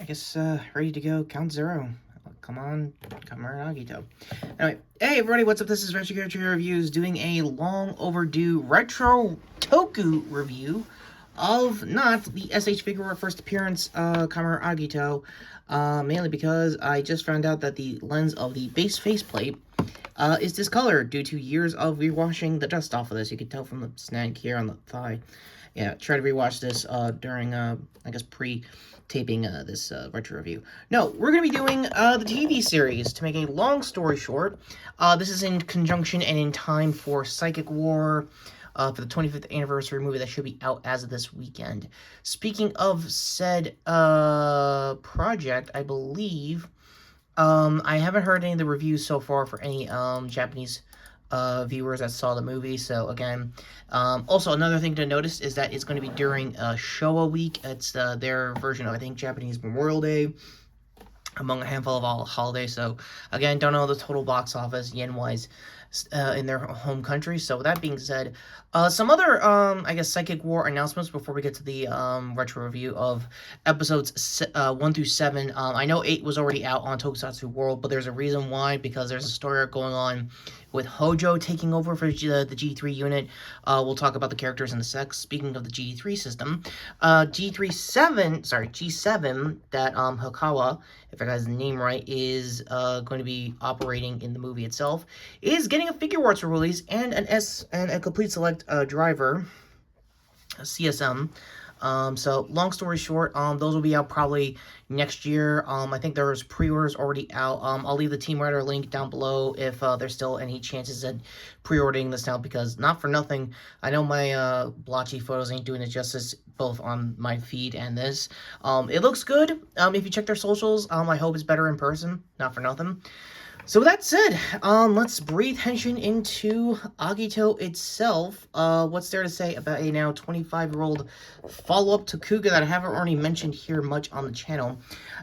guess, ready to go. Count zero. Come on, Kamen Agito. Anyway, hey everybody, what's up? This is Retrokid Reviews doing a long overdue retro Toku review of not the SH figure first appearance, Kamen Agito, mainly because I just found out that the lens of the base faceplate is discolored due to years of rewashing the dust off of this. You can tell from the snag here on the thigh. Yeah, try to rewatch this during, I guess, pre-taping this retro review. No, we're going to be doing the TV series. To make a long story short, this is in conjunction and in time for Psychic War, for the 25th anniversary movie that should be out as of this weekend. Speaking of said project, I believe, I haven't heard any of the reviews so far for any Japanese viewers that saw the movie. So again, also another thing to notice is that it's going to be during Showa week. It's their version of, I think, Japanese Memorial Day, among a handful of all holidays. So again, don't know the total box office yen wise in their home country. So with that being said, some other I guess Psychic War announcements before we get to the retro review of episodes 1 through 7. I know 8 was already out on Tokusatsu World, but there's a reason why, because there's a story arc going on with Hojo taking over for the G3 unit. We'll talk about the characters in a sec. Speaking of the G3 system, G7, that Hikawa, if I got his name right, is going to be operating in the movie itself, is getting a figure arts release and a complete select driver, CSM. So long story short, those will be out probably next year. I think there's pre-orders already out. I'll leave the Team Rider link down below if there's still any chances at pre-ordering this now, because not for nothing, I know my blotchy photos ain't doing it justice, both on my feed and this. It looks good. If you check their socials, I hope it's better in person, not for nothing. So with that said, let's breathe tension into Agito itself. What's there to say about a now 25-year-old follow-up to Kuuga that I haven't already mentioned here much on the channel?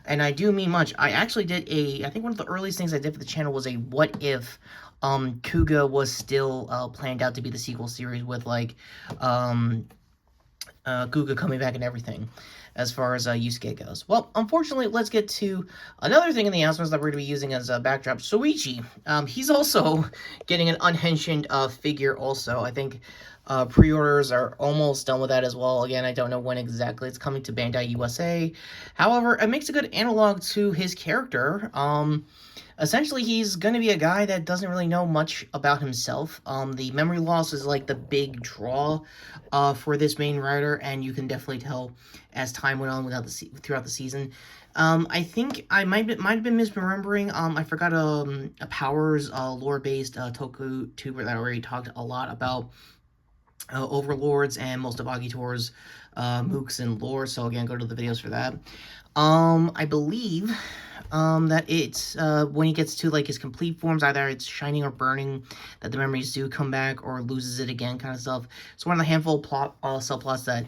And I do mean much. I actually did I think one of the earliest things I did for the channel was a what if Kuuga was still planned out to be the sequel series with, like, Kuuga coming back and everything, as far as Yusuke goes. Well, unfortunately, let's get to another thing in the announcements that we're going to be using as a backdrop. Soichi, he's also getting an unhinged figure also. I think pre-orders are almost done with that as well. Again, I don't know when exactly it's coming to Bandai USA. However, it makes a good analog to his character. Essentially, he's going to be a guy that doesn't really know much about himself. The memory loss is like the big draw for this main rider, and you can definitely tell as time went on throughout the season. I think I might have been misremembering. I forgot a Powers lore-based Toku tuber that already talked a lot about Overlords and most of Agito's mooks and lore. So again, go to the videos for that. I believe that it's when he gets to, like, his complete forms, either it's shining or burning, that the memories do come back or loses it again, kind of stuff. It's one of the handful of subplots that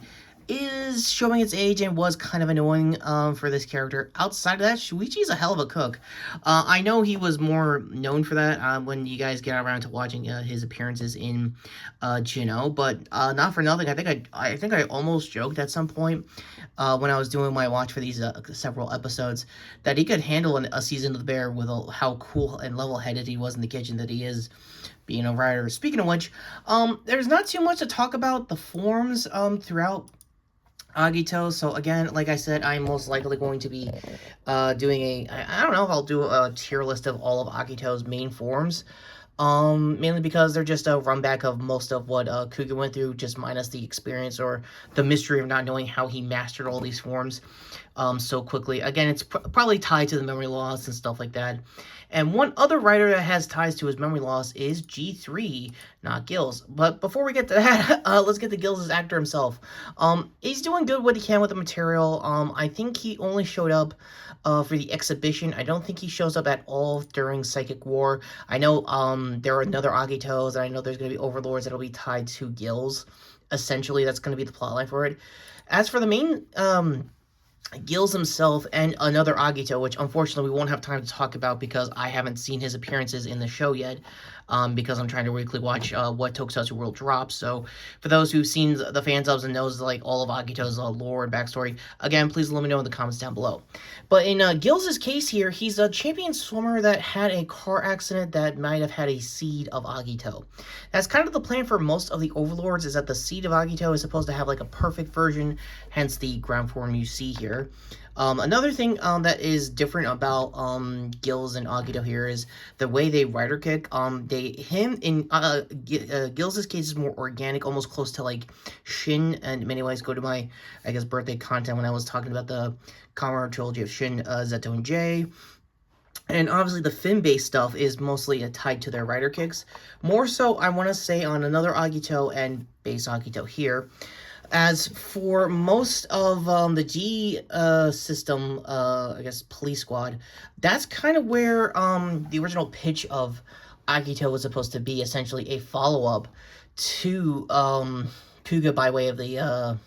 is showing its age and was kind of annoying for this character. Outside of that, Shuichi's a hell of a cook. I know he was more known for that when you guys get around to watching his appearances in Gino, but not for nothing. I think I almost joked at some point when I was doing my watch for these several episodes that he could handle a season of the Bear with how cool and level-headed he was in the kitchen that he is, being a writer. Speaking of which, there's not too much to talk about the forms throughout Agito. So again, like I said, I'm most likely going to be doing I don't know if I'll do a tier list of all of Agito's main forms, mainly because they're just a run back of most of what Kuuga went through, just minus the experience or the mystery of not knowing how he mastered all these forms so quickly. Again, it's probably tied to the memory loss and stuff like that. And one other writer that has ties to his memory loss is G3, not Gills. But before we get to that, let's get to Gills' actor himself. He's doing good what he can with the material. I think he only showed up for the exhibition. I don't think he shows up at all during Psychic War. I know there are another Agitos, and I know there's going to be Overlords that'll be tied to Gills. Essentially, that's going to be the plotline for it. As for the main Gills himself and another Agito, which unfortunately we won't have time to talk about because I haven't seen his appearances in the show yet. because I'm trying to weekly watch what Tokusatsu World drops. So for those who've seen the fan subs and knows like all of Agito's lore and backstory, again, please let me know in the comments down below. But in Gills' case here, he's a champion swimmer that had a car accident that might have had a seed of Agito. That's kind of the plan for most of the overlords, is that the seed of Agito is supposed to have like a perfect version, hence the ground form you see here. Another thing that is different about Gills and Agito here is the way they rider kick. Gills' case is more organic, almost close to like Shin, and in many ways go to my, I guess, birthday content when I was talking about the Kamen trilogy of Shin, Zeto, and J. And obviously the fin-based stuff is mostly tied to their rider kicks. More so, I want to say, on another Agito and base Agito here. As for most of the G system, I guess, police squad, that's kind of where the original pitch of Agito was supposed to be, essentially a follow-up to kuuga by way of the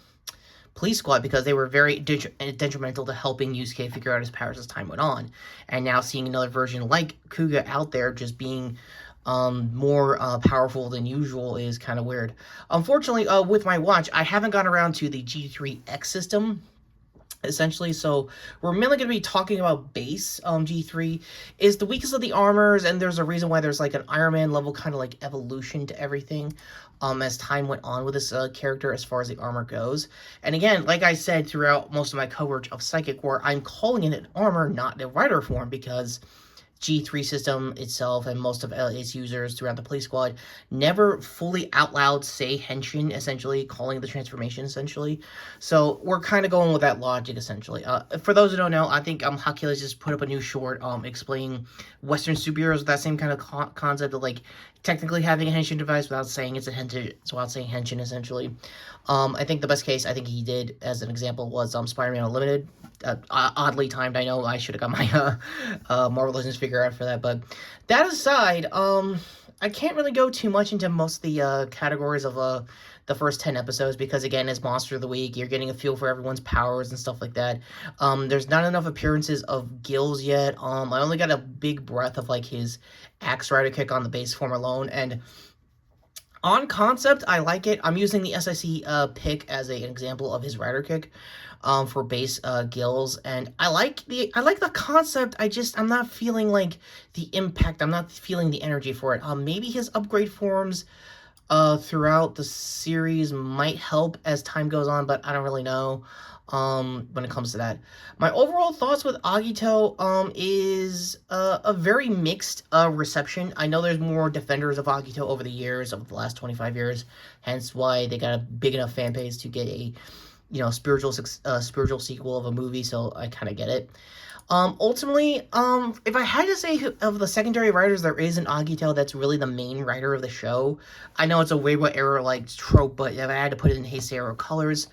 police squad, because they were very detrimental to helping Yusuke figure out his powers as time went on. And now seeing another version like kuuga out there just being more powerful than usual is kind of weird. Unfortunately, with my watch, I haven't gotten around to the G3X system, essentially, so we're mainly going to be talking about base G3. Is the weakest of the armors, and there's a reason why there's like an Iron Man level kind of like evolution to everything as time went on with this character as far as the armor goes. And again, like I said throughout most of my coverage of Psychic War, I'm calling it an armor, not a rider form, because G3 system itself and most of its users throughout the police squad never fully out loud say henshin, essentially calling the transformation, essentially. So we're kind of going with that logic, essentially. For those who don't know, I think Hakila just put up a new short explaining Western superheroes with that same kind of concept of like technically having a henshin device without saying it's a henshin, without saying henshin, essentially. I think the best case I think he did as an example was Spider-Man Unlimited. Oddly timed, I know. I should have got my Marvel Legends figure out for that, but that aside, I can't really go too much into most of the categories of the first 10 episodes, because again, as Monster of the Week, you're getting a feel for everyone's powers and stuff like that. There's not enough appearances of Gills yet. I only got a big breath of like his Axe Rider kick on the base form alone, and on concept, I like it. I'm using the SIC pick as an example of his rider kick for base Gills, and I like the concept. I'm not feeling like the impact. I'm not feeling the energy for it. Maybe his upgrade forms throughout the series might help as time goes on, but I don't really know when it comes to that. My overall thoughts with Agito is a very mixed reception. I know there's more defenders of Agito over the years, over the last 25 years, hence why they got a big enough fan base to get a, you know, spiritual sequel of a movie, so I kind of get it. Ultimately, if I had to say of the secondary writers, there is an Agito that's really the main writer of the show. I know it's a Weibo era like trope, but if I had to put it in Heisei era colors,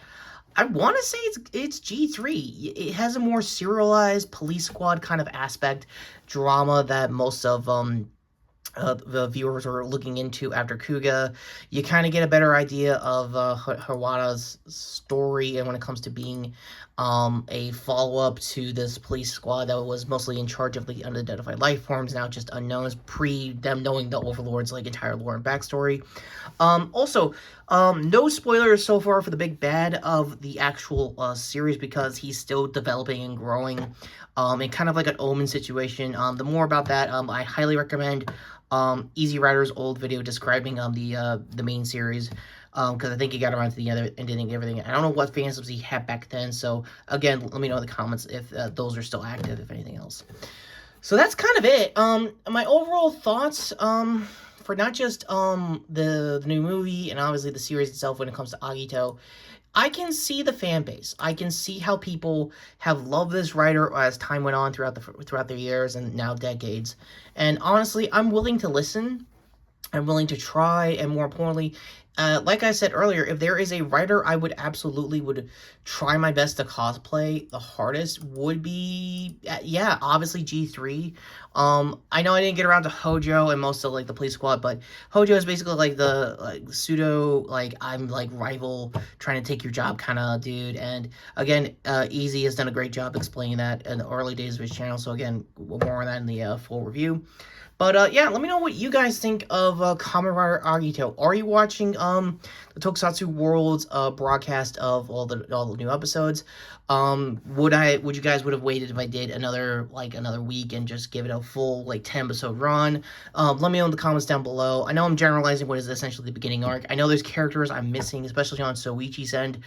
I want to say it's G3. It has a more serialized police squad kind of aspect, drama that most of the viewers are looking into after kuuga. You kind of get a better idea of Hawata's story, and when it comes to being a follow-up to this police squad that was mostly in charge of the unidentified life forms, now just unknowns, pre them knowing the Overlord's like entire lore and backstory. Also, no spoilers so far for the big bad of the actual series, because he's still developing and growing in kind of like an Omen situation. The more about that, I highly recommend Easy Rider's old video describing the main series, because I think he got around to the other ending everything. I don't know what fan subs he had back then, so again, let me know in the comments if those are still active, if anything else. So that's kind of it. My overall thoughts for not just the new movie and obviously the series itself when it comes to Agito. I can see the fan base. I can see how people have loved this writer as time went on throughout the years and now decades. And honestly, I'm willing to listen. I'm willing to try, and more importantly, like I said earlier, if there is a writer I would try my best to cosplay the hardest would be, yeah, obviously G3. I know I didn't get around to Hojo and most of like the police squad, but Hojo is basically like the pseudo, like I'm like rival trying to take your job kind of dude. And again, Easy has done a great job explaining that in the early days of his channel. So again, more on that in the full review. But yeah, let me know what you guys think of Kamen Rider Agito. Are you watching the Tokusatsu World's broadcast of all the new episodes? Would you guys would have waited if I did another week and just give it a full 10 episode run? Let me know in the comments down below. I know I'm generalizing what is essentially the beginning arc. I know there's characters I'm missing, especially on Soichi's end.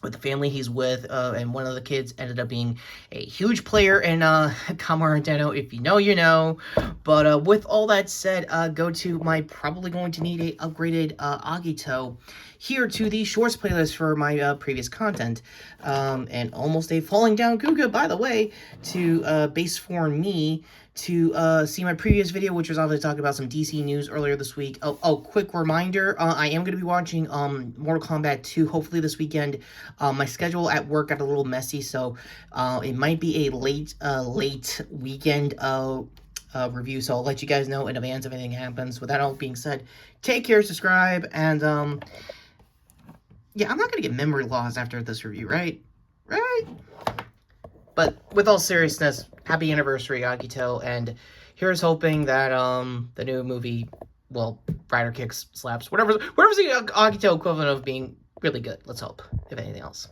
With the family he's with, and one of the kids ended up being a huge player in Kamen Rider. If you know, you know. But with all that said, go to my probably going to need a upgraded Agito here to the shorts playlist for my previous content, and almost a falling down kuuga, by the way, to base for me to see my previous video, which was obviously talking about some DC news earlier this week. Oh, quick reminder, I am going to be watching Mortal Kombat 2 hopefully this weekend. My schedule at work got a little messy, so it might be a late weekend review, so I'll let you guys know in advance if anything happens. With that all being said, take care, subscribe, and yeah, I'm not going to get memory loss after this review, right? Right? But with all seriousness, happy anniversary, Agito, and here's hoping that the new movie, well, Rider Kicks slaps, whatever's the Agito equivalent of being really good. Let's hope, if anything else.